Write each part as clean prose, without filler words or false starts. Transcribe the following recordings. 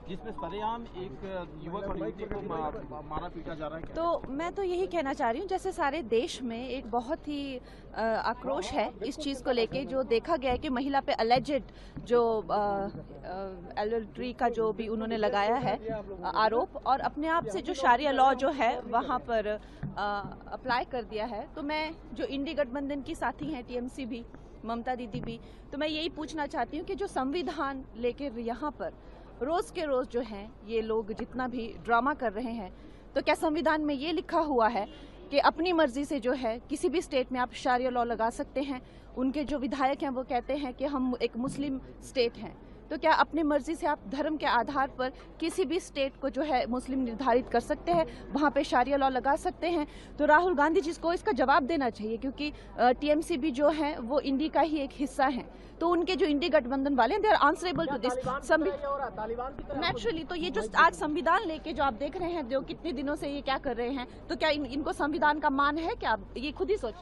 जिसमें सरेआम एक युवक और युवती को मारा पीटा जा रहा है। तो मैं तो यही कहना चाह रही हूँ, जैसे सारे देश में एक बहुत ही आक्रोश है इस चीज़ को लेके, जो देखा गया है कि महिला पे अलेजेड जो एडल्ट्री का जो भी उन्होंने लगाया है आरोप, और अपने आप से जो शारिया लॉ जो है वहाँ पर अप्लाई कर दिया है। तो मैं जो इंडी गठबंधन की साथी हैं, टीएमसी भी, ममता दीदी भी, तो मैं यही पूछना चाहती हूँ कि जो संविधान लेकर यहाँ पर रोज के रोज जो है ये लोग जितना भी ड्रामा कर रहे हैं, तो क्या संविधान में ये लिखा हुआ है कि अपनी मर्जी से जो है किसी भी स्टेट में आप शारिया लॉ लगा सकते हैं? उनके जो विधायक हैं वो कहते हैं कि हम एक मुस्लिम स्टेट हैं, तो क्या अपनी मर्जी से आप धर्म के आधार पर किसी भी स्टेट को जो है मुस्लिम निर्धारित कर सकते हैं, वहाँ पे शारिया लॉ लगा सकते हैं? तो राहुल गांधी जी को इसका जवाब देना चाहिए, क्योंकि टीएमसी भी जो है वो इंडी का ही एक हिस्सा है, तो उनके जो इंडी गठबंधन वाले हैं they are answerable to this naturally. तो ये जो आज संविधान लेके जो आप देख रहे हैं, जो कितने दिनों से ये क्या कर रहे हैं, तो क्या इनको संविधान का मान है क्या? आप ये खुद ही सोच।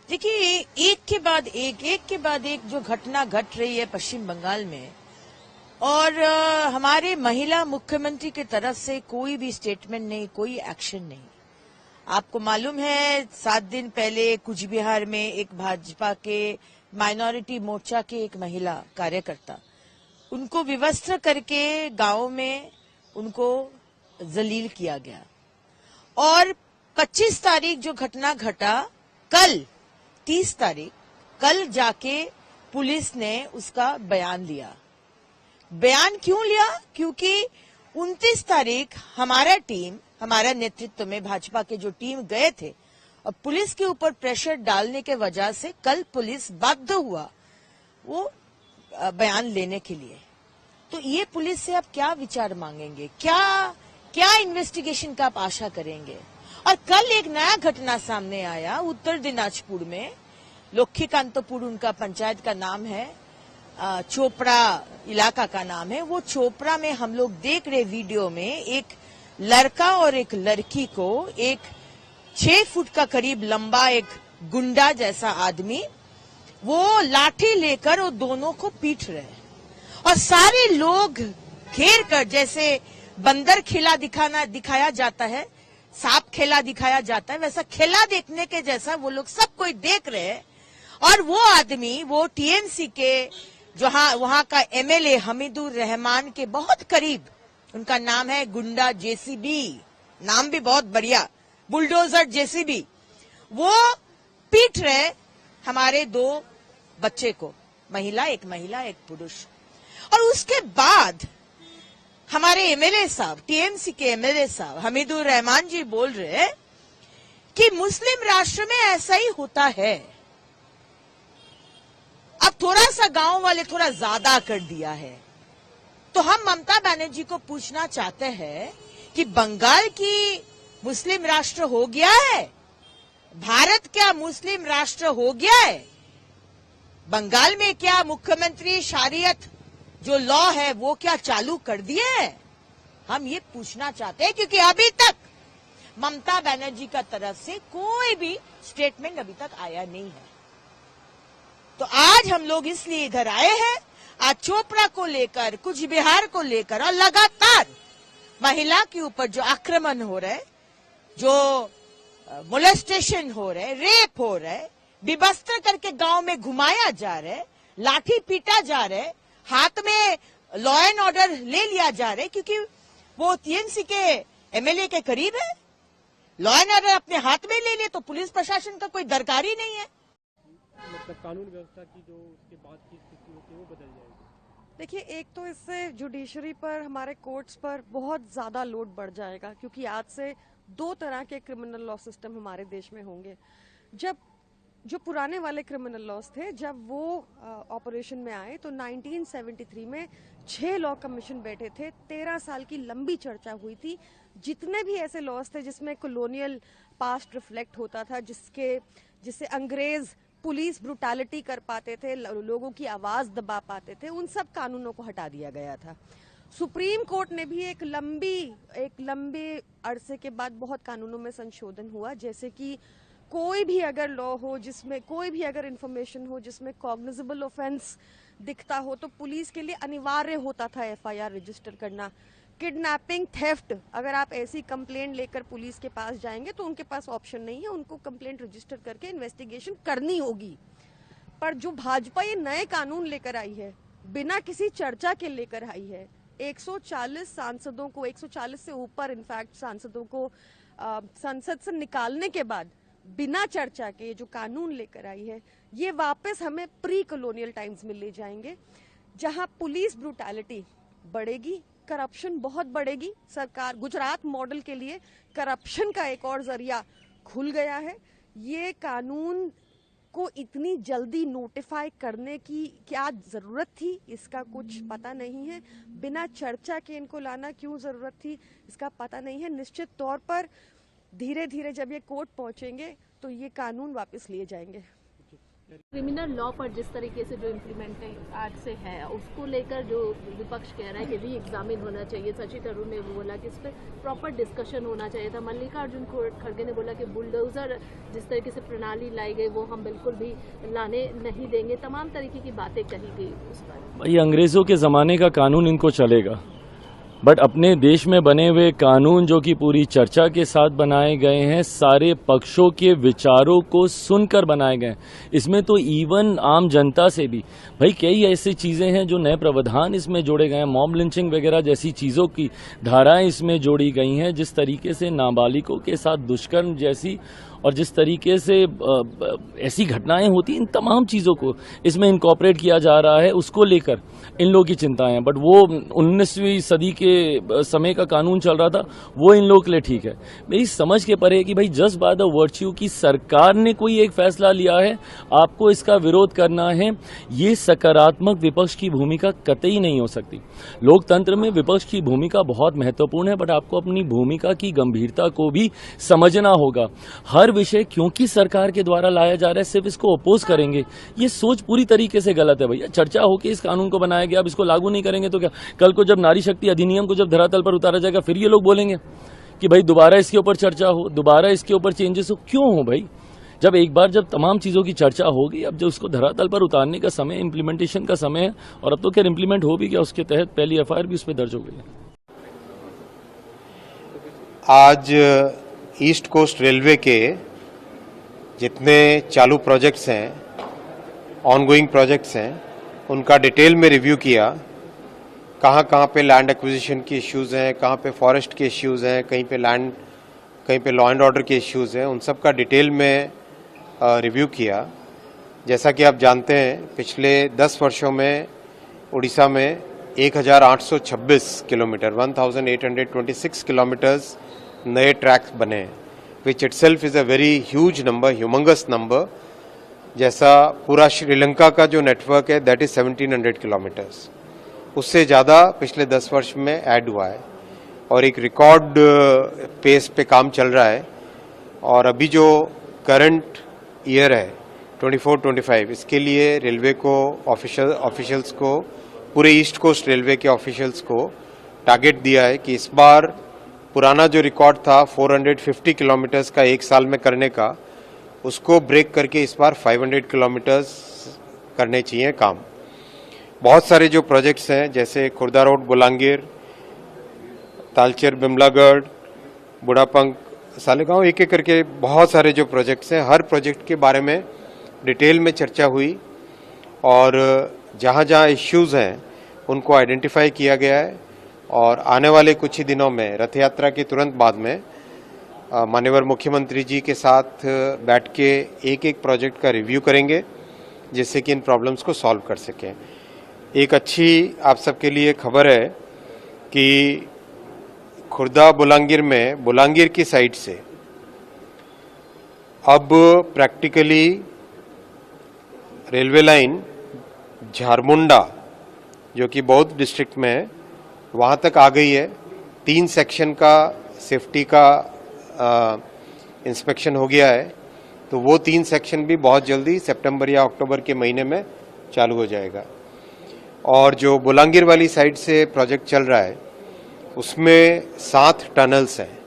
देखिए, एक के बाद एक जो घटना घट रही है पश्चिम बंगाल में, और हमारे महिला मुख्यमंत्री की तरफ से कोई भी स्टेटमेंट नहीं, कोई एक्शन नहीं। आपको मालूम है 7 दिन पहले कुछ बिहार में एक भाजपा के माइनॉरिटी मोर्चा के एक महिला कार्यकर्ता, उनको विवस्त्र करके गांव में उनको जलील किया गया, और 25 तारीख जो घटना घटा, कल 30 तारीख, कल जाके पुलिस ने उसका बयान लिया। बयान क्यों लिया? क्योंकि 29 तारीख हमारा नेतृत्व में भाजपा के जो टीम गए थे, और पुलिस के ऊपर प्रेशर डालने के वजह से कल पुलिस बाध्य हुआ वो बयान लेने के लिए। तो ये पुलिस से आप क्या विचार मांगेंगे? क्या इन्वेस्टिगेशन का आप आशा करेंगे? और कल एक नया घटना सामने आया उत्तर दिनाजपुर में, लक्ष्मीकांतपुर उनका पंचायत का नाम है, चोपड़ा इलाका का नाम है। वो चोपड़ा में हम लोग देख रहे वीडियो में, एक लड़का और एक लड़की को, एक 6 फुट का करीब लंबा एक गुंडा जैसा आदमी, वो लाठी लेकर वो दोनों को पीट रहे हैं, और सारे लोग घेर कर, जैसे बंदर खेला दिखाया जाता है, सांप खेला दिखाया जाता है, वैसा खेला देखने के जैसा वो लोग सब कोई देख रहे हैं। और वो आदमी, वो टीएमसी के जो वहां का एमएलए हमीदुर रहमान के बहुत करीब, उनका नाम है गुंडा जेसीबी, नाम भी बहुत बढ़िया, बुलडोजर जेसीबी, वो पीट रहे हमारे 2 बच्चे को, एक पुरुष। और उसके बाद हमारे एमएलए साहब, टीएमसी के एमएलए साहब हमीदुर रहमान जी बोल रहे कि मुस्लिम राष्ट्र में ऐसा ही होता है। अब थोड़ा सा गांव वाले थोड़ा ज्यादा कर दिया है। तो हम ममता बनर्जी को पूछना चाहते हैं कि बंगाल की मुस्लिम राष्ट्र हो गया है? भारत क्या मुस्लिम राष्ट्र हो गया है? बंगाल में क्या मुख्यमंत्री शरीयत जो लॉ है वो क्या चालू कर दिए है? हम ये पूछना चाहते हैं, क्योंकि अभी तक ममता बनर्जी का तरफ से कोई भी स्टेटमेंट अभी तक आया नहीं है। तो आज हम लोग इसलिए इधर आए हैं, आज चोपड़ा को लेकर, कुछ बिहार को लेकर, और लगातार महिला के ऊपर जो आक्रमण हो रहे, जो मोलेस्टेशन हो रहे, रेप हो रहे, विवस्त्र करके गांव में घुमाया जा रहे, लाठी पीटा जा रहे, हाथ में लॉ एंड ऑर्डर ले लिया जा रहा है, क्योंकि वो टीएमसी के एमएलए के करीब है। लॉ एंड ऑर्डर अपने हाथ में ले ले तो पुलिस प्रशासन का कोई दरकार ही नहीं है। मतलब कानून व्यवस्था की जो उसके बाद की स्थिति होती है वो बदल जाएगी। देखिए, एक तो इससे जुडिशरी पर, हमारे कोर्ट्स पर बहुत ज्यादा लोड बढ़ जाएगा, क्योंकि आज से 2 तरह के क्रिमिनल लॉ सिस्टम हमारे देश में होंगे। जब जो पुराने वाले क्रिमिनल लॉज थे, जब वो ऑपरेशन में आए तो 1973 में 6 लॉ कमीशन बैठे थे, 13 साल की लंबी चर्चा हुई थी। जितने भी ऐसे लॉज थे जिसमें कॉलोनियल पास्ट रिफ्लेक्ट होता था, जिससे अंग्रेज पुलिस ब्रुटैलिटी कर पाते थे, लोगों की आवाज दबा पाते थे, उन सब कानूनों को हटा दिया गया था। सुप्रीम कोर्ट ने भी एक लंबे अरसे के बाद बहुत कानूनों में संशोधन हुआ, जैसे कि कोई भी अगर लॉ हो जिसमें कोई भी अगर इंफॉर्मेशन हो जिसमें कॉग्निजेबल ऑफेंस दिखता हो तो पुलिस के लिए अनिवार्य होता था एफआईआर रजिस्टर करना। किडनैपिंग, थेफ्ट, अगर आप ऐसी कंप्लेंट लेकर पुलिस के पास जाएंगे तो उनके पास ऑप्शन नहीं है, उनको कंप्लेंट रजिस्टर करके इन्वेस्टिगेशन करनी होगी। पर जो भाजपा ये नए कानून लेकर आई है, बिना किसी चर्चा के लेकर आई है, 140 सांसदों को, 140 से ऊपर इनफैक्ट सांसदों को संसद से निकालने के बाद बिना चर्चा के जो कानून लेकर आई है, ये वापस हमें प्री कॉलोनियल टाइम्स में ले जाएंगे, जहां पुलिस ब्रूटैलिटी बढ़ेगी, करप्शन बहुत बढ़ेगी। सरकार गुजरात मॉडल के लिए करप्शन का एक और जरिया खुल गया है। ये कानून को इतनी जल्दी नोटिफाई करने की क्या जरूरत थी, इसका कुछ पता नहीं है। बिना चर्चा के इनको लाना क्यों जरूरत थी, इसका पता नहीं है। निश्चित तौर पर धीरे धीरे जब ये कोर्ट पहुंचेंगे तो ये कानून वापस लिए जाएंगे। क्रिमिनल लॉ पर जिस तरीके से जो इम्प्लीमेंट आज से है उसको लेकर जो विपक्ष कह रहा है कि री एग्जामिन होना चाहिए, शशि थरूर ने बोला कि इस पर प्रॉपर डिस्कशन होना चाहिए था, मल्लिकार्जुन खड़गे ने बोला कि बुलडोजर जिस तरीके से प्रणाली लाई गई वो हम बिल्कुल भी लाने नहीं देंगे, तमाम तरीके की बातें कही गई उस पर। भाई अंग्रेजों के ज़माने का कानून इनको चलेगा, बट अपने देश में बने हुए कानून जो कि पूरी चर्चा के साथ बनाए गए हैं, सारे पक्षों के विचारों को सुनकर बनाए गए हैं। इसमें तो इवन आम जनता से भी भाई कई ऐसी चीज़ें हैं जो नए प्रावधान इसमें जोड़े गए हैं, मॉब लिंचिंग वगैरह जैसी चीज़ों की धाराएं इसमें जोड़ी गई हैं, जिस तरीके से नाबालिगों के साथ दुष्कर्म जैसी और जिस तरीके से ऐसी घटनाएं होती, इन तमाम चीज़ों को इसमें इनकॉर्पोरेट किया जा रहा है, उसको लेकर इन लोगों की चिंताएं हैं। बट वो 19वीं सदी के समय का कानून चल रहा था, वो इन लोगों के लिए ठीक है। मेरी समझ के परे है कि भाई जस्ट बाय द वर्च्यू की सरकार ने कोई एक फैसला लिया है, आपको इसका विरोध करना है, ये सकारात्मक विपक्ष की भूमिका कतई नहीं हो सकती। लोकतंत्र में विपक्ष की भूमिका बहुत महत्वपूर्ण है, बट आपको अपनी भूमिका की गंभीरता को भी समझना होगा। हर विषय क्योंकि सरकार के द्वारा लाया जा रहा है सिर्फ इसको अपोज करेंगे, ये सोच पूरी तरीके से गलत है। भैया चर्चा होकर इस कानून को बनाया गया, अब इसको लागू नहीं करेंगे तो क्या, कल को जब नारी शक्ति अधिनियम को जब धरातल पर उतारा जाएगा फिर ये लोग बोलेंगे कि भाई दोबारा इसके ऊपर चर्चा हो, दोबारा इसके ऊपर चेंजेस हो। क्यों हो भाई, जब एक बार जब तमाम चीजों की चर्चा होगी, अब जब उसको धरातल पर उतारने का समय, इम्प्लीमेंटेशन का समय है, और अब तो क्या इम्प्लीमेंट हो भी गया, उसके तहत पहली एफआईआर भी उस पर दर्ज हो गई है। आज ईस्ट कोस्ट रेलवे के जितने चालू प्रोजेक्ट्स हैं, ऑनगोइंग प्रोजेक्ट्स हैं, उनका डिटेल में रिव्यू किया। कहाँ कहाँ पे लैंड एक्विजिशन की इश्यूज़ हैं, कहाँ पे फॉरेस्ट के इश्यूज़ हैं, कहीं पे लैंड, कहीं पे लॉ एंड ऑर्डर के इश्यूज़ हैं, उन सब का डिटेल में रिव्यू किया। जैसा कि आप जानते हैं, पिछले 10 वर्षों में उड़ीसा में 1826 किलोमीटर 1826 किलोमीटर्स नए ट्रैक्स बने हैं, which itself is a very huge number, humongous number. जैसा पूरा श्रीलंका का जो नेटवर्क है दैट इज 1700 किलोमीटर्स, उससे ज़्यादा पिछले 10 वर्ष में ऐड हुआ है और एक रिकॉर्ड पेस पे काम चल रहा है। और अभी जो करंट ईयर है 24-25, इसके लिए रेलवे को ऑफिशियल्स को, पूरे ईस्ट कोस्ट रेलवे के ऑफिशियल्स को टारगेट दिया है कि इस बार पुराना जो रिकॉर्ड था 450 किलोमीटर्स का एक साल में करने का, उसको ब्रेक करके इस बार 500 किलोमीटर्स करने चाहिए काम। बहुत सारे जो प्रोजेक्ट्स हैं, जैसे खुर्दा रोड बोलांगीर, तालचेर बिमलागढ़, बुढ़ापंक, सालेगांव, एक एक करके बहुत सारे जो प्रोजेक्ट्स हैं, हर प्रोजेक्ट के बारे में डिटेल में चर्चा हुई और जहाँ जहाँ इश्यूज़ हैं उनको आइडेंटिफाई किया गया है। और आने वाले कुछ ही दिनों में, रथ यात्रा के तुरंत बाद में, माननीय मुख्यमंत्री जी के साथ बैठ के एक एक प्रोजेक्ट का रिव्यू करेंगे, जिससे कि इन प्रॉब्लम्स को सॉल्व कर सकें। एक अच्छी आप सबके लिए खबर है कि खुर्दा बोलांगीर में, बोलांगीर की साइड से अब प्रैक्टिकली रेलवे लाइन झारमुंडा, जो कि बौद्ध डिस्ट्रिक्ट में है, वहाँ तक आ गई है। 3 सेक्शन का सेफ्टी का इंस्पेक्शन हो गया है, तो वो 3 सेक्शन भी बहुत जल्दी सितंबर या अक्टूबर के महीने में चालू हो जाएगा। और जो बोलांगीर वाली साइड से प्रोजेक्ट चल रहा है, उसमें 7 टनल्स हैं।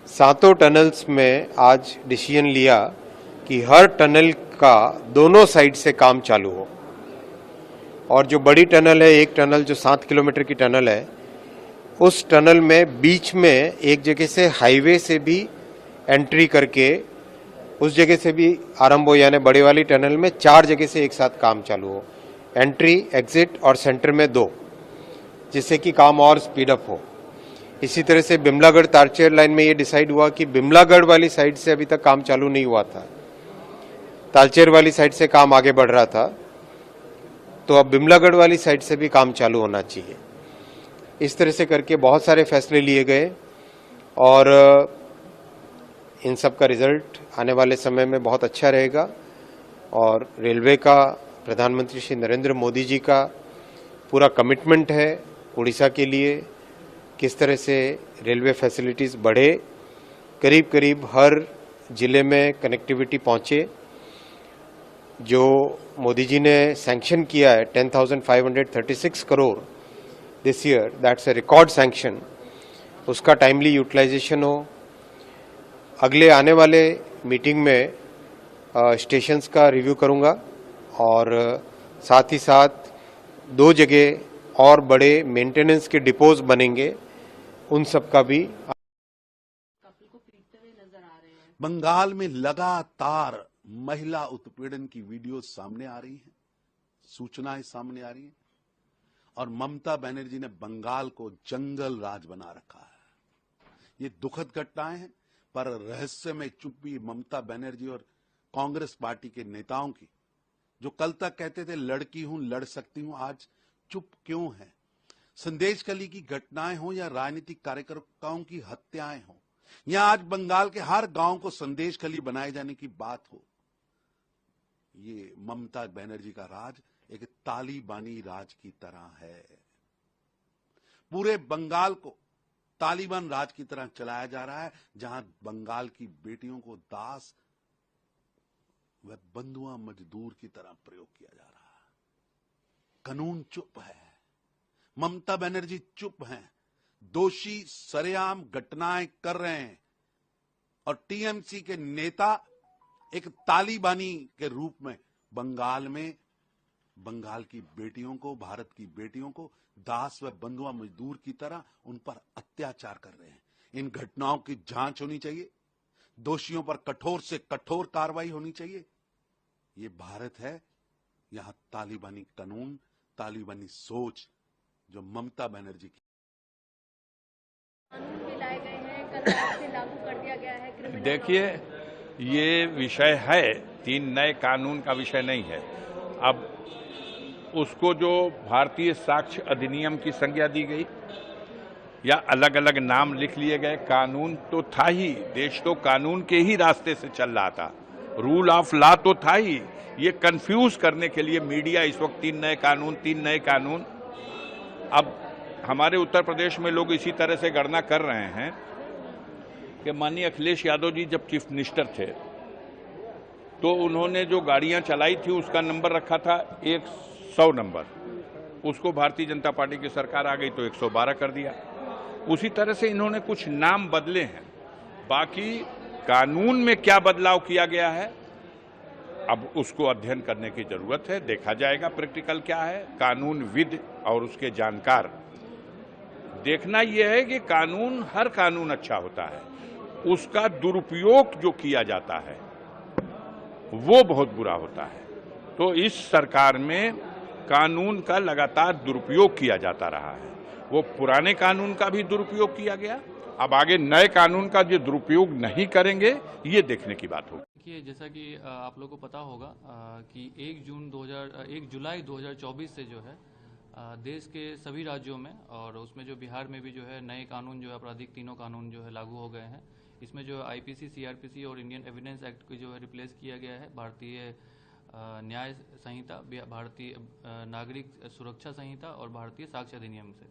7 टनल्स में आज डिसीजन लिया कि हर टनल का दोनों साइड से काम चालू हो। और जो बड़ी टनल है, एक टनल जो 7 किलोमीटर की टनल है, उस टनल में बीच में एक जगह से हाईवे से भी एंट्री करके उस जगह से भी आरंभ हो, यानी बड़े वाली टनल में 4 जगह से एक साथ काम चालू हो, एंट्री, एग्जिट और सेंटर में 2, जिससे कि काम और स्पीड अप हो। इसी तरह से बिमलागढ़ तारचेर लाइन में ये डिसाइड हुआ कि बिमलागढ़ वाली साइड से अभी तक काम चालू नहीं हुआ था, तालचेर वाली साइड से काम आगे बढ़ रहा था, तो अब बिमलागढ़ वाली साइड से भी काम चालू होना चाहिए। इस तरह से करके बहुत सारे फैसले लिए गए और इन सब का रिजल्ट आने वाले समय में बहुत अच्छा रहेगा। और रेलवे का, प्रधानमंत्री श्री नरेंद्र मोदी जी का पूरा कमिटमेंट है उड़ीसा के लिए, किस तरह से रेलवे फैसिलिटीज़ बढ़े, करीब करीब हर जिले में कनेक्टिविटी पहुंचे। जो मोदी जी ने सैंक्शन किया है 10,536 crore this year, that's a record sanction, उसका टाइमली यूटिलाइजेशन हो। अगले आने वाले मीटिंग में स्टेशंस का रिव्यू करूंगा और साथ ही साथ 2 जगह और बड़े मेंटेनेंस के डिपोज बनेंगे, उन सब का भी। बंगाल में लगातार महिला उत्पीड़न की वीडियो सामने आ रही है, सूचनाएं सामने आ रही हैं और ममता बनर्जी ने बंगाल को जंगल राज बना रखा है। ये दुखद घटनाएं हैं, पर रहस्य में छुपी ममता बनर्जी और कांग्रेस पार्टी के नेताओं की, जो कल तक कहते थे लड़की हूं, लड़ सकती हूं, आज चुप क्यों है। संदेश कली की घटनाएं हो या राजनीतिक कार्यकर्ताओं की हत्याएं हो, या आज बंगाल के हर गांव को संदेश कली बनाए जाने की बात हो, ये ममता बनर्जी का राज एक तालिबानी राज की तरह है। पूरे बंगाल को तालिबान राज की तरह चलाया जा रहा है, जहां बंगाल की बेटियों को दास व बंधुआ मजदूर की तरह प्रयोग किया जा रहा है। कानून चुप है, ममता बनर्जी चुप हैं, दोषी सरेआम घटनाएं कर रहे हैं और टीएमसी के नेता एक तालिबानी के रूप में बंगाल में बंगाल की बेटियों को, भारत की बेटियों को दास व बंधुआ मजदूर की तरह उन पर अत्याचार कर रहे हैं। इन घटनाओं की जांच होनी चाहिए, दोषियों पर कठोर से कठोर कार्रवाई होनी चाहिए। ये भारत है, यहां तालिबानी कानून, तालिबानी सोच जो ममता बनर्जी की। कानून भी लाए गए हैं, कल रात से लागू कर दिया गया है क्रिमिनल। देखिए, ये विषय है, 3 नए कानून का विषय नहीं है। अब उसको जो भारतीय साक्ष्य अधिनियम की संज्ञा दी गई या अलग अलग नाम लिख लिए गए, कानून तो था ही, देश तो कानून के ही रास्ते से चल रहा था, रूल ऑफ लॉ तो था ही। ये कंफ्यूज करने के लिए मीडिया इस वक्त 3 नए कानून। अब हमारे उत्तर प्रदेश में लोग इसी तरह से गणना कर रहे हैं कि माननीय अखिलेश यादव जी जब चीफ मिनिस्टर थे तो उन्होंने जो गाड़ियां चलाई थी उसका नंबर रखा था 100 नंबर, उसको भारतीय जनता पार्टी की सरकार आ गई तो 112 कर दिया। उसी तरह से इन्होंने कुछ नाम बदले हैं, बाकी कानून में क्या बदलाव किया गया है अब उसको अध्ययन करने की जरूरत है, देखा जाएगा प्रैक्टिकल क्या है। कानूनविद और उसके जानकार, देखना यह है कि कानून, हर कानून अच्छा होता है, उसका दुरुपयोग जो किया जाता है वो बहुत बुरा होता है। तो इस सरकार में कानून का लगातार दुरुपयोग किया जाता रहा है, वो पुराने कानून का भी दुरुपयोग किया गया, अब आगे नए कानून का जो दुरुपयोग नहीं करेंगे ये देखने की बात होगी। देखिए, जैसा कि आप लोगों को पता होगा कि 1 जुलाई 2024 से जो है देश के सभी राज्यों में और उसमें जो बिहार में भी जो है नए कानून जो है आपराधिक तीनों कानून जो है लागू हो गए हैं। इसमें जो आईपीसी, सीआरपीसी और इंडियन एविडेंस एक्ट को जो है रिप्लेस किया गया है भारतीय न्याय संहिता, भारतीय नागरिक सुरक्षा संहिता और भारतीय साक्ष्य अधिनियम से।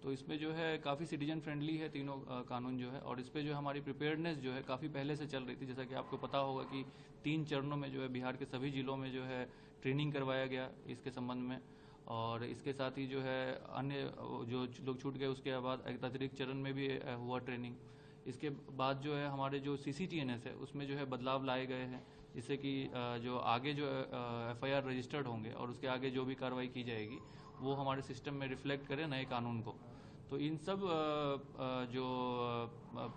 तो इसमें जो है काफ़ी सिटीजन फ्रेंडली है तीनों कानून जो है, और इस पर जो हमारी प्रिपेयर्डनेस जो है काफ़ी पहले से चल रही थी। जैसा कि आपको पता होगा कि 3 चरणों में जो है बिहार के सभी जिलों में जो है ट्रेनिंग करवाया गया इसके संबंध में, और इसके साथ ही जो है अन्य जो लोग छूट गए उसके बाद एक अतिरिक्त चरण में भी हुआ ट्रेनिंग। इसके बाद जो है हमारे जो CCTNS है उसमें जो है बदलाव लाए गए हैं, जिससे कि जो आगे जो FIR रजिस्टर्ड होंगे और उसके आगे जो भी कार्रवाई की जाएगी वो हमारे सिस्टम में रिफ्लेक्ट करे नए कानून को। तो इन सब जो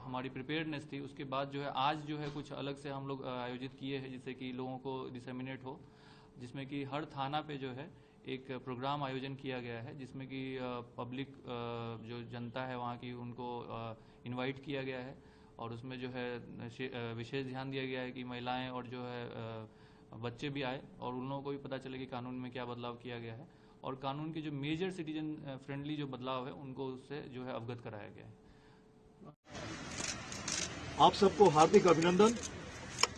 हमारी प्रिपेयर्डनेस थी उसके बाद जो है आज जो है कुछ अलग से हम लोग आयोजित किए हैं जिससे कि लोगों को डिसेमिनेट हो, जिसमें कि हर थाना पे जो है एक प्रोग्राम आयोजन किया गया है जिसमें कि पब्लिक जो जनता है वहाँ की उनको इनवाइट किया गया है और उसमें जो है विशेष ध्यान दिया गया है कि महिलाएं और जो है बच्चे भी आए और उन लोगों को भी पता चले कि कानून में क्या बदलाव किया गया है और कानून के जो मेजर सिटीजन फ्रेंडली जो बदलाव है उनको उससे जो है अवगत कराया गया है। आप सबको हार्दिक अभिनंदन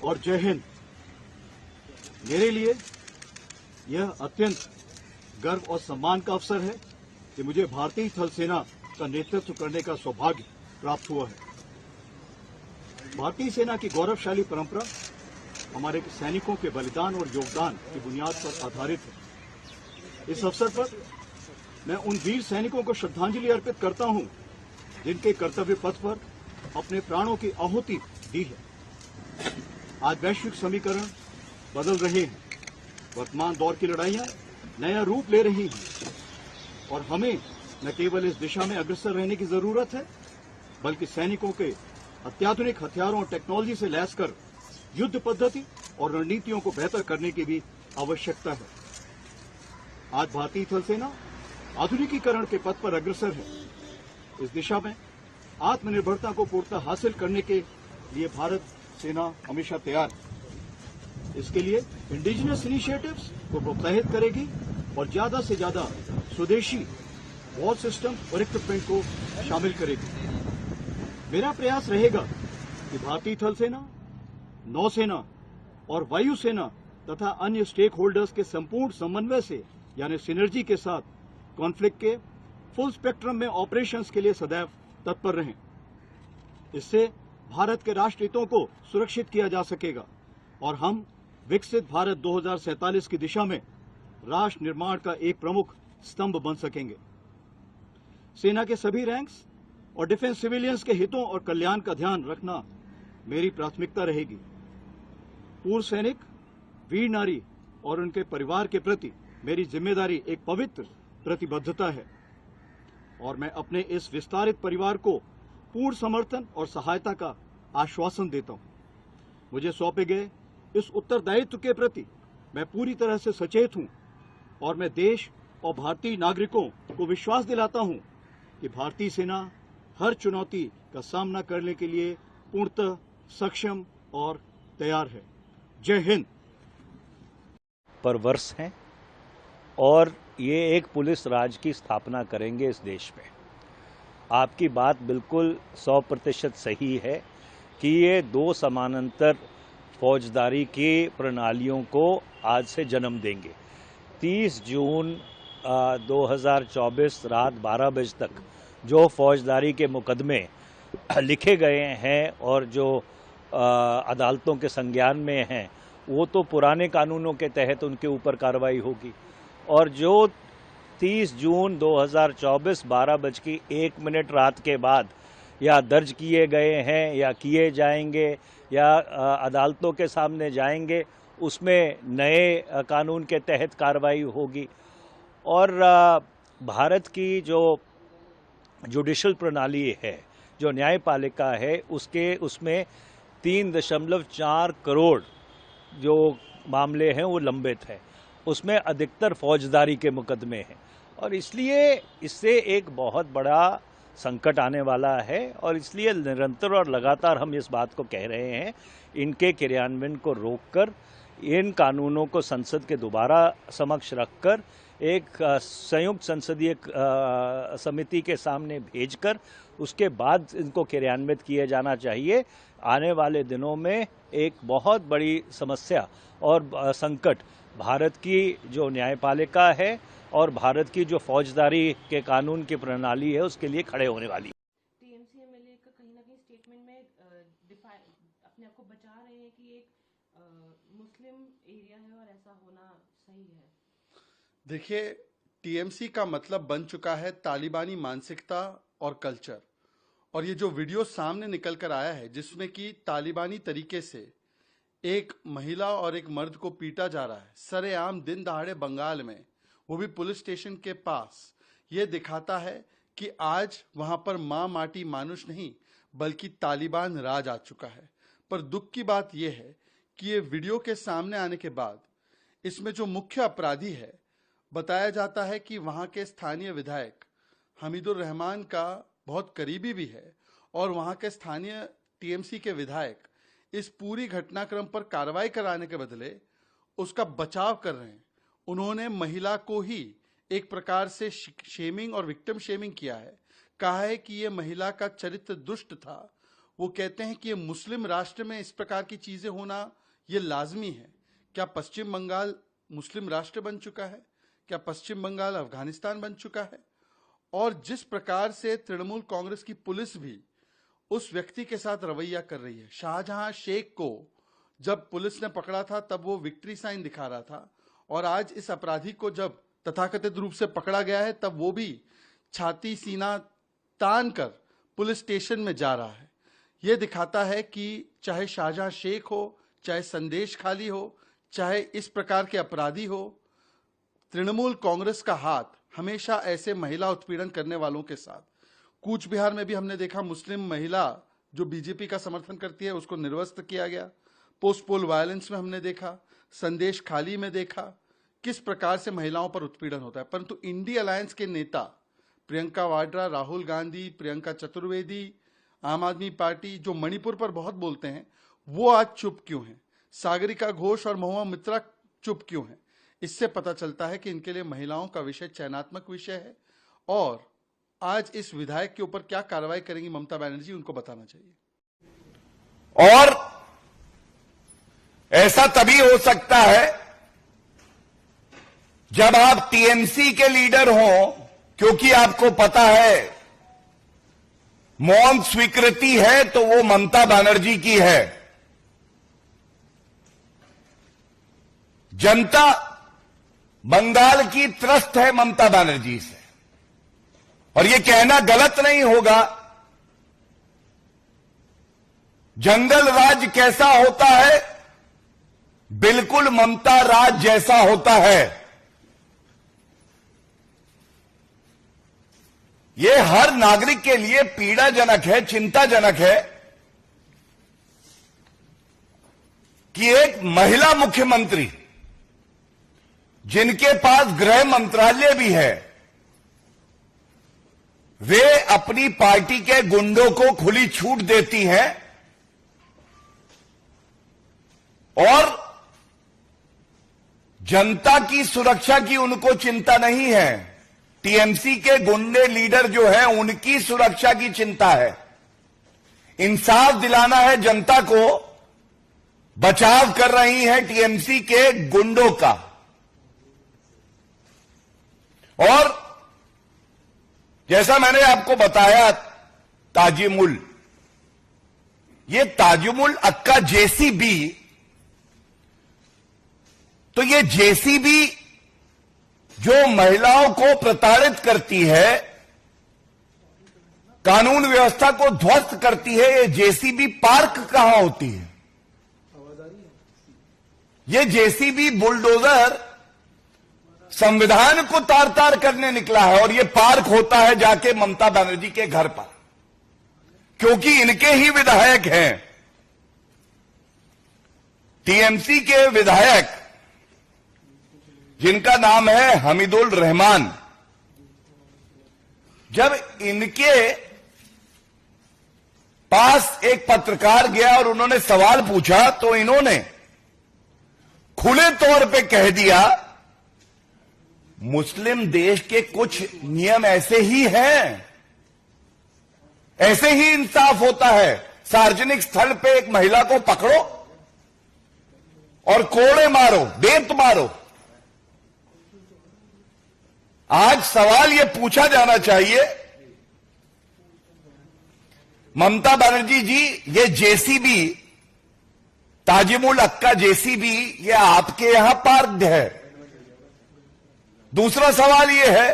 और जय हिंद। मेरे लिए यह अत्यंत गर्व और सम्मान का अवसर है कि मुझे भारतीय थल सेना का नेतृत्व करने का सौभाग्य प्राप्त हुआ है। भारतीय सेना की गौरवशाली परंपरा हमारे सैनिकों के बलिदान और योगदान की बुनियाद पर आधारित है। इस अवसर पर मैं उन वीर सैनिकों को श्रद्धांजलि अर्पित करता हूं जिनके कर्तव्य पथ पर अपने प्राणों की आहुति दी है। आज वैश्विक समीकरण बदल रहे हैं, वर्तमान दौर की लड़ाइयां नया रूप ले रही हैं और हमें न केवल इस दिशा में अग्रसर रहने की जरूरत है बल्कि सैनिकों के अत्याधुनिक हथियारों और टेक्नोलॉजी से लैस कर युद्ध पद्धति और रणनीतियों को बेहतर करने की भी आवश्यकता है। आज भारतीय थल सेना आधुनिकीकरण के पथ पर अग्रसर है। इस दिशा में आत्मनिर्भरता को पूर्णतः हासिल करने के लिए भारत सेना हमेशा तैयार है। इसके लिए इंडिजिनस इनिशिएटिव्स को प्रोत्साहित करेगी और ज्यादा से ज्यादा स्वदेशी वॉर सिस्टम और इक्विपमेंट को शामिल करेगी। मेरा प्रयास रहेगा कि भारतीय थल सेना, नौसेना और वायुसेना तथा अन्य स्टेक होल्डर्स के संपूर्ण समन्वय से यानी सिनर्जी के साथ कॉन्फ्लिक्ट के फुल स्पेक्ट्रम में ऑपरेशंस के लिए सदैव तत्पर रहें। इससे भारत के राष्ट्र हितों को सुरक्षित किया जा सकेगा और हम विकसित भारत 2047 की दिशा में राष्ट्र निर्माण का एक प्रमुख स्तंभ बन सकेंगे। सेना के सभी रैंक्स और डिफेंस सिविलियंस के हितों और कल्याण का ध्यान रखना मेरी प्राथमिकता रहेगी। पूर्व सैनिक, वीर नारी और उनके परिवार के प्रति मेरी जिम्मेदारी एक पवित्र प्रतिबद्धता है और मैं अपने इस विस्तारित परिवार को पूर्ण समर्थन और सहायता का आश्वासन देता हूं। मुझे सौंपे गए इस उत्तरदायित्व के प्रति मैं पूरी तरह से सचेत हूं और मैं देश और भारतीय नागरिकों को विश्वास दिलाता हूं कि भारतीय सेना हर चुनौती का सामना करने के लिए पूर्णतः सक्षम और तैयार है। जय हिंद। पर वर्ष हैं और ये एक पुलिस राज की स्थापना करेंगे इस देश में। आपकी बात बिल्कुल 100% सही है कि ये दो समानांतर फौजदारी की प्रणालियों को आज से जन्म देंगे। 30 जून 2024 रात 12 बजे तक जो फौजदारी के मुकदमे लिखे गए हैं और जो अदालतों के संज्ञान में हैं वो तो पुराने कानूनों के तहत उनके ऊपर कार्रवाई होगी और जो 30 जून 2024 12:01 रात के बाद या दर्ज किए गए हैं या किए जाएंगे या अदालतों के सामने जाएंगे उसमें नए कानून के तहत कार्रवाई होगी। और भारत की जो जुडिशल प्रणाली है, जो न्यायपालिका है, उसमें 3.4 करोड़ जो मामले हैं वो लंबित है। उसमें अधिकतर फौजदारी के मुकदमे हैं और इसलिए इससे एक बहुत बड़ा संकट आने वाला है और इसलिए निरंतर और लगातार हम इस बात को कह रहे हैं, इनके क्रियान्वयन को रोककर इन कानूनों को संसद के दोबारा समक्ष रखकर एक संयुक्त संसदीय समिति के सामने भेजकर उसके बाद इनको क्रियान्वित किया जाना चाहिए। आने वाले दिनों में एक बहुत बड़ी समस्या और संकट भारत की जो न्यायपालिका है और भारत की जो फौजदारी के कानून की प्रणाली है उसके लिए खड़े होने वाली है। टीएमसी एमएलए का कहीं ना कहीं स्टेटमेंट में अपने आप को बचा रहे हैं कि एक मुस्लिम एरिया है और ऐसा होना सही है। देखिए, टीएमसी का मतलब बन चुका है तालिबानी मानसिकता और कल्चर, और ये जो वीडियो सामने निकल कर आया है जिसमें कि तालिबानी तरीके से एक महिला और एक मर्द को पीटा जा रहा है सरेआम दिन दहाड़े बंगाल में, वो भी पुलिस स्टेशन के पास, ये दिखाता है कि आज वहां पर मां माटी मानुष नहीं बल्कि तालिबान राज आ चुका है। पर दुख की बात यह है कि ये वीडियो के सामने आने के बाद इसमें जो मुख्य अपराधी है बताया जाता है कि वहां के स्थानीय विधायक हमीदुर रहमान का बहुत करीबी भी है और वहां के स्थानीय टीएमसी के विधायक इस पूरी घटनाक्रम पर कार्रवाई कराने के बदले उसका बचाव कर रहे हैं। उन्होंने महिला को ही एक प्रकार से शेमिंग और विक्टिम शेमिंग किया है, कहा है कि यह महिला का चरित्र दुष्ट था। वो कहते हैं कि ये मुस्लिम राष्ट्र में इस प्रकार की चीजें होना ये लाजमी है। क्या पश्चिम बंगाल मुस्लिम राष्ट्र बन चुका है? क्या पश्चिम बंगाल अफगानिस्तान बन चुका है? और जिस प्रकार से तृणमूल कांग्रेस की पुलिस भी उस व्यक्ति के साथ रवैया कर रही है, शाहजहां शेख को जब पुलिस ने पकड़ा था तब वो विक्ट्री साइन दिखा रहा था, और आज इस अपराधी को जब तथाकथित रूप से पकड़ा गया है तब वो भी छाती सीना तान कर पुलिस स्टेशन में जा रहा है। ये दिखाता है कि चाहे शाहजहां शेख हो, चाहे संदेश खाली हो, चाहे इस प्रकार के अपराधी हो, तृणमूल कांग्रेस का हाथ हमेशा ऐसे महिला उत्पीड़न करने वालों के साथ। कूच बिहार में भी हमने देखा मुस्लिम महिला जो बीजेपी का समर्थन करती है उसको निर्वस्त्र किया गया। पोस्ट पोल वायलेंस में हमने देखा, संदेश खाली में देखा किस प्रकार से महिलाओं पर उत्पीड़न होता है। परंतु इंडी अलायंस के नेता प्रियंका वाड्रा, राहुल गांधी, प्रियंका चतुर्वेदी, आम आदमी पार्टी जो मणिपुर पर बहुत बोलते हैं, वो आज चुप क्यों हैं? सागरिका घोष और महुआ मित्रा चुप क्यों हैं? इससे पता चलता है कि इनके लिए महिलाओं का विषय चयनात्मक विषय है, और आज इस विधायक के ऊपर क्या कार्रवाई करेंगी ममता बनर्जी, उनको बताना चाहिए। और ऐसा तभी हो सकता है जब आप टीएमसी के लीडर हों, क्योंकि आपको पता है मौन स्वीकृति है तो वो ममता बनर्जी की है। जनता बंगाल की त्रस्त है ममता बनर्जी से, और ये कहना गलत नहीं होगा। जंगल राज कैसा होता है? बिल्कुल ममता राज जैसा होता है। ये हर नागरिक के लिए पीड़ाजनक है, चिंताजनक है कि एक महिला मुख्यमंत्री जिनके पास गृह मंत्रालय भी है, वे अपनी पार्टी के गुंडों को खुली छूट देती हैं और जनता की सुरक्षा की उनको चिंता नहीं है। टीएमसी के गुंडे लीडर जो है उनकी सुरक्षा की चिंता है। इंसाफ दिलाना है जनता को, बचाव कर रही है टीएमसी के गुंडों का। और जैसा मैंने आपको बताया, ताजिमुल, ये ताजिमुल अक्का जेसीबी, तो ये जेसीबी जो महिलाओं को प्रताड़ित करती है, कानून व्यवस्था को ध्वस्त करती है, ये जेसीबी पार्क कहां होती है? ये जेसीबी बुलडोजर संविधान को तार तार करने निकला है, और ये पार्क होता है जाके ममता बनर्जी के घर पर, क्योंकि इनके ही विधायक हैं। टीएमसी के विधायक जिनका नाम है हमीदुल रहमान, जब इनके पास एक पत्रकार गया और उन्होंने सवाल पूछा तो इन्होंने खुले तौर पे कह दिया, मुस्लिम देश के कुछ नियम ऐसे ही हैं, ऐसे ही इंसाफ होता है। सार्वजनिक स्थल पे एक महिला को पकड़ो और कोड़े मारो, बेत मारो। आज सवाल यह पूछा जाना चाहिए, ममता बनर्जी जी, ये जेसीबी, ताजिमुल अक्का जेसीबी, ये आपके यहां पार्क्ड है। दूसरा सवाल यह है,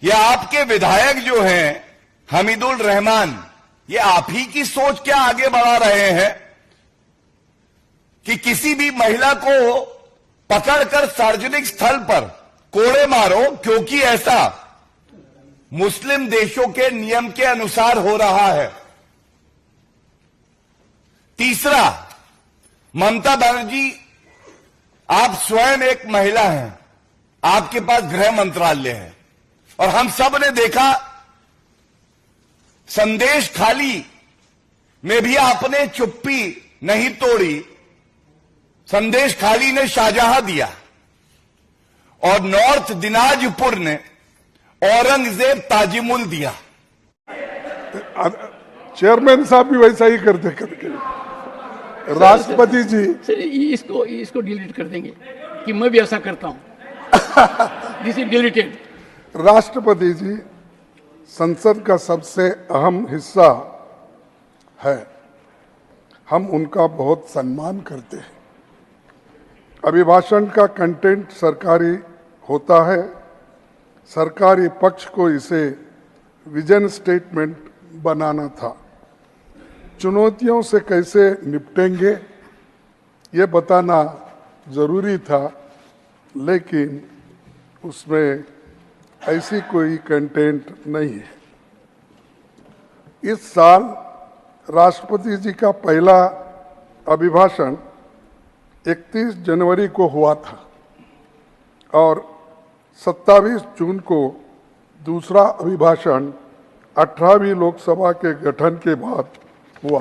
ये आपके विधायक जो हैं हमीदुल रहमान, ये आप ही की सोच क्या आगे बढ़ा रहे हैं? कि किसी भी महिला को पकड़कर सार्वजनिक स्थल पर कोड़े मारो, क्योंकि ऐसा मुस्लिम देशों के नियम के अनुसार हो रहा है। तीसरा, ममता बनर्जी, आप स्वयं एक महिला हैं, आपके पास गृह मंत्रालय है, और हम सब ने देखा संदेश खाली में भी आपने चुप्पी नहीं तोड़ी। संदेश खाली ने शाहजहां दिया और नॉर्थ दिनाजपुर ने औरंगजेब ताजिमुल दिया। चेयरमैन साहब भी वैसा ही करते करके राष्ट्रपति जी सर इसको डिलीट कर देंगे कि मैं भी ऐसा करता हूं। This is deleted. राष्ट्रपति जी संसद का सबसे अहम हिस्सा है, हम उनका बहुत सम्मान करते हैं। अभिभाषण का कंटेंट सरकारी होता है, सरकारी पक्ष को इसे विजन स्टेटमेंट बनाना था। चुनौतियों से कैसे निपटेंगे ये बताना जरूरी था, लेकिन उसमें ऐसी कोई कंटेंट नहीं है। इस साल राष्ट्रपति जी का पहला अभिभाषण 31 जनवरी को हुआ था और 27 जून को दूसरा अभिभाषण 18वीं लोकसभा के गठन के बाद हुआ।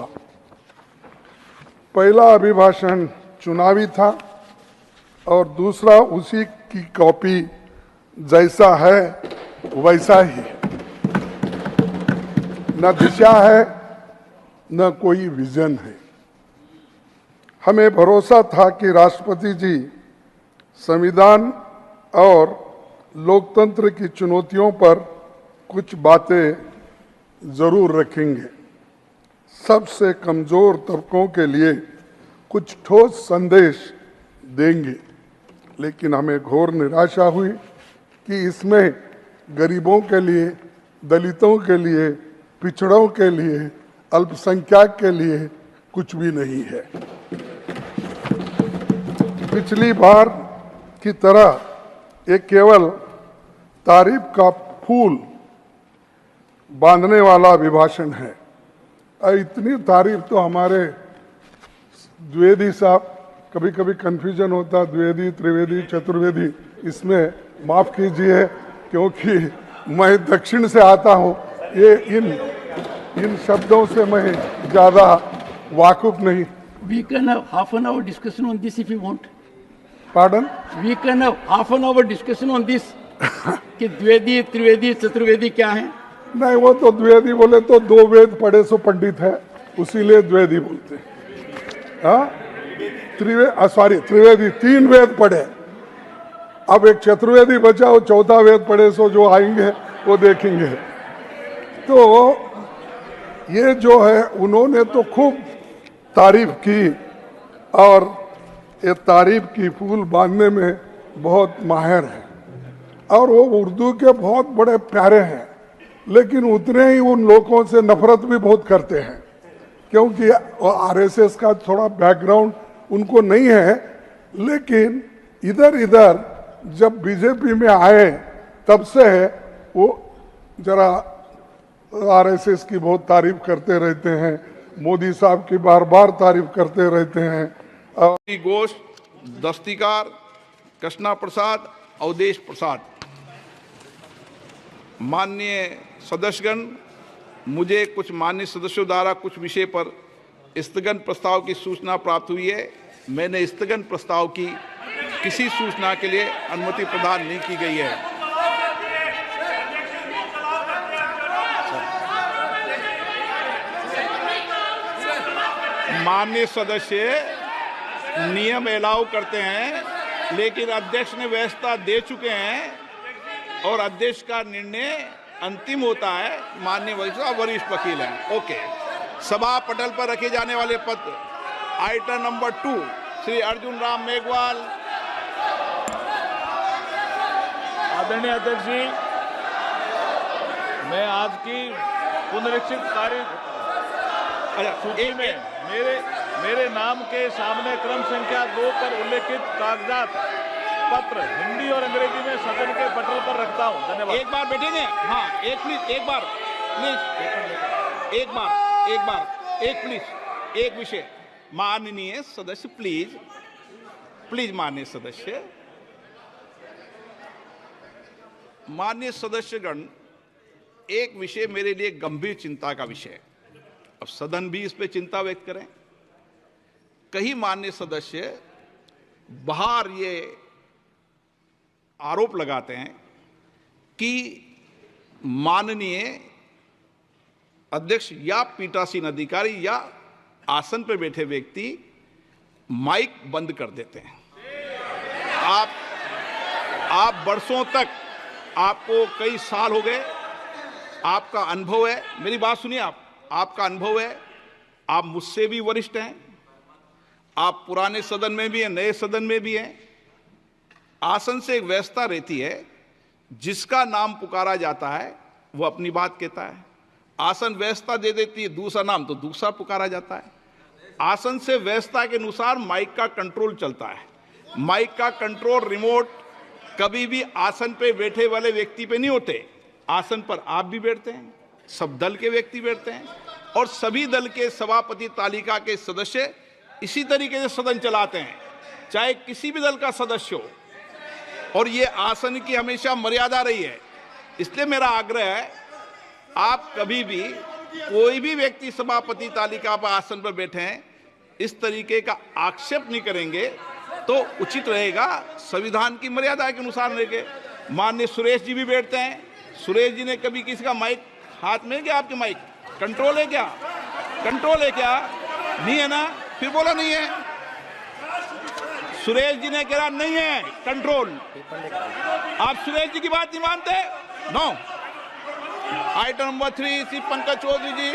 पहला अभिभाषण चुनावी था और दूसरा उसी की कॉपी जैसा है वैसा ही, न दिशा है न कोई विजन है। हमें भरोसा था कि राष्ट्रपति जी संविधान और लोकतंत्र की चुनौतियों पर कुछ बातें जरूर रखेंगे, सबसे कमजोर तबकों के लिए कुछ ठोस संदेश देंगे। लेकिन हमें घोर निराशा हुई कि इसमें गरीबों के लिए, दलितों के लिए, पिछड़ों के लिए, अल्पसंख्यक के लिए कुछ भी नहीं है। पिछली बार की तरह ये केवल तारीफ का फूल बांधने वाला अभिभाषण है। और इतनी तारीफ तो हमारे द्विवेदी साहब, कभी कभी कंफ्यूजन होता द्विवेदी, त्रिवेदी, चतुर्वेदी, इसमें माफ कीजिए क्योंकि मैं दक्षिण से आता हूँ, ये इन शब्दों से मैं ज्यादा वाकुफ नहीं। We can have half an hour discussion on this if you want. Pardon? We can have half an hour discussion on this. कि द्विवेदी, त्रिवेदी, चतुर्वेदी क्या है? नहीं, वो तो द्विवेदी बोले तो 2 वेद पढ़े सो पंडित है, उसीलिए द्विवेदी बोलते हैं। हाँ, त्रिवेदी 3 वेद पढ़े, अब एक चतुर्वेदी बचा, वो 4था वेद पढ़े सो जो आएंगे वो देखेंगे। तो ये जो है उन्होंने तो खूब तारीफ की और ये तारीफ की फूल बांधने में बहुत माहिर है और वो उर्दू के बहुत बड़े प्यारे हैं, लेकिन उतने ही उन लोगों से नफरत भी बहुत करते हैं क्योंकि आरएसएस का थोड़ा बैकग्राउंड उनको नहीं है। लेकिन इधर जब बीजेपी में आए तब से वो जरा आरएसएस की बहुत तारीफ करते रहते हैं, मोदी साहब की बार बार तारीफ करते रहते हैं। घोष, दस्तीकार, कृष्णा प्रसाद, अवधेश प्रसाद। माननीय सदस्यगण, मुझे कुछ माननीय सदस्यों द्वारा कुछ विषय पर स्थगन प्रस्ताव की सूचना प्राप्त हुई है। मैंने स्थगन प्रस्ताव की किसी सूचना के लिए अनुमति प्रदान नहीं की गई है। माननीय सदस्य नियम अलाउ करते हैं, लेकिन अध्यक्ष ने व्यवस्था दे चुके हैं और अध्यक्ष का निर्णय अंतिम होता है। माननीय वरिष्ठ वकील हैं। ओके। सभा पटल पर रखे जाने वाले पत्र आइटम नंबर 2 श्री अर्जुन राम मेघवाल। आदरणीय अध्यक्ष जी, मैं आज की पुनरीक्षित तारीख सूची में मेरे मेरे नाम के सामने क्रम संख्या 2 पर उल्लेखित कागजात पत्र हिंदी और अंग्रेजी में सदन के पटल पर रखता हूं। धन्यवाद। एक बार बैठेंगे? हाँ, एक प्लीज, एक बार प्लीज, एक प्लीज, एक विषय। माननीय सदस्य प्लीज, प्लीज माननीय सदस्य, माननीय सदस्यगण, एक विषय मेरे लिए गंभीर चिंता का विषय है। अब सदन भी इस पे चिंता व्यक्त करें। कई माननीय सदस्य बाहर ये आरोप लगाते हैं कि माननीय अध्यक्ष या पीठासीन अधिकारी या आसन पर बैठे व्यक्ति माइक बंद कर देते हैं। आप वर्षों तक, आपको कई साल हो गए, आपका अनुभव है, मेरी बात सुनिए, आपका अनुभव है, आप मुझसे भी वरिष्ठ हैं, आप पुराने सदन में भी हैं, नए सदन में भी हैं। आसन से एक व्यवस्था रहती है, जिसका नाम पुकारा जाता है वो अपनी बात कहता है। आसन व्यवस्था दे देती है दूसरा नाम, तो दूसरा पुकारा जाता है। आसन से व्यवस्था के अनुसार माइक का कंट्रोल चलता है। माइक का कंट्रोल रिमोट कभी भी आसन पे बैठे वाले व्यक्ति पे नहीं होते। आसन पर आप भी बैठते हैं, सब दल के व्यक्ति बैठते हैं, और सभी दल के सभापति तालिका के सदस्य इसी तरीके से सदन चलाते हैं, चाहे किसी भी दल का सदस्य हो। और ये आसन की हमेशा मर्यादा रही है। इसलिए मेरा आग्रह है, आप कभी भी, कोई भी व्यक्ति सभापति तालिका पर आसन पर बैठे हैं, इस तरीके का आक्षेप नहीं करेंगे तो उचित रहेगा। संविधान की मर्यादा के अनुसार रहेंगे। माननीय सुरेश जी भी बैठते हैं, सुरेश जी ने कभी किसी का माइक हाथ में है क्या? आपके माइक कंट्रोल है क्या? कंट्रोल है क्या? नहीं है ना? फिर बोला नहीं है। सुरेश जी ने कहा नहीं है कंट्रोल। आप सुरेश जी की बात नहीं मानते? No. Item number 3 Shri Pankaj Chaudhary जी।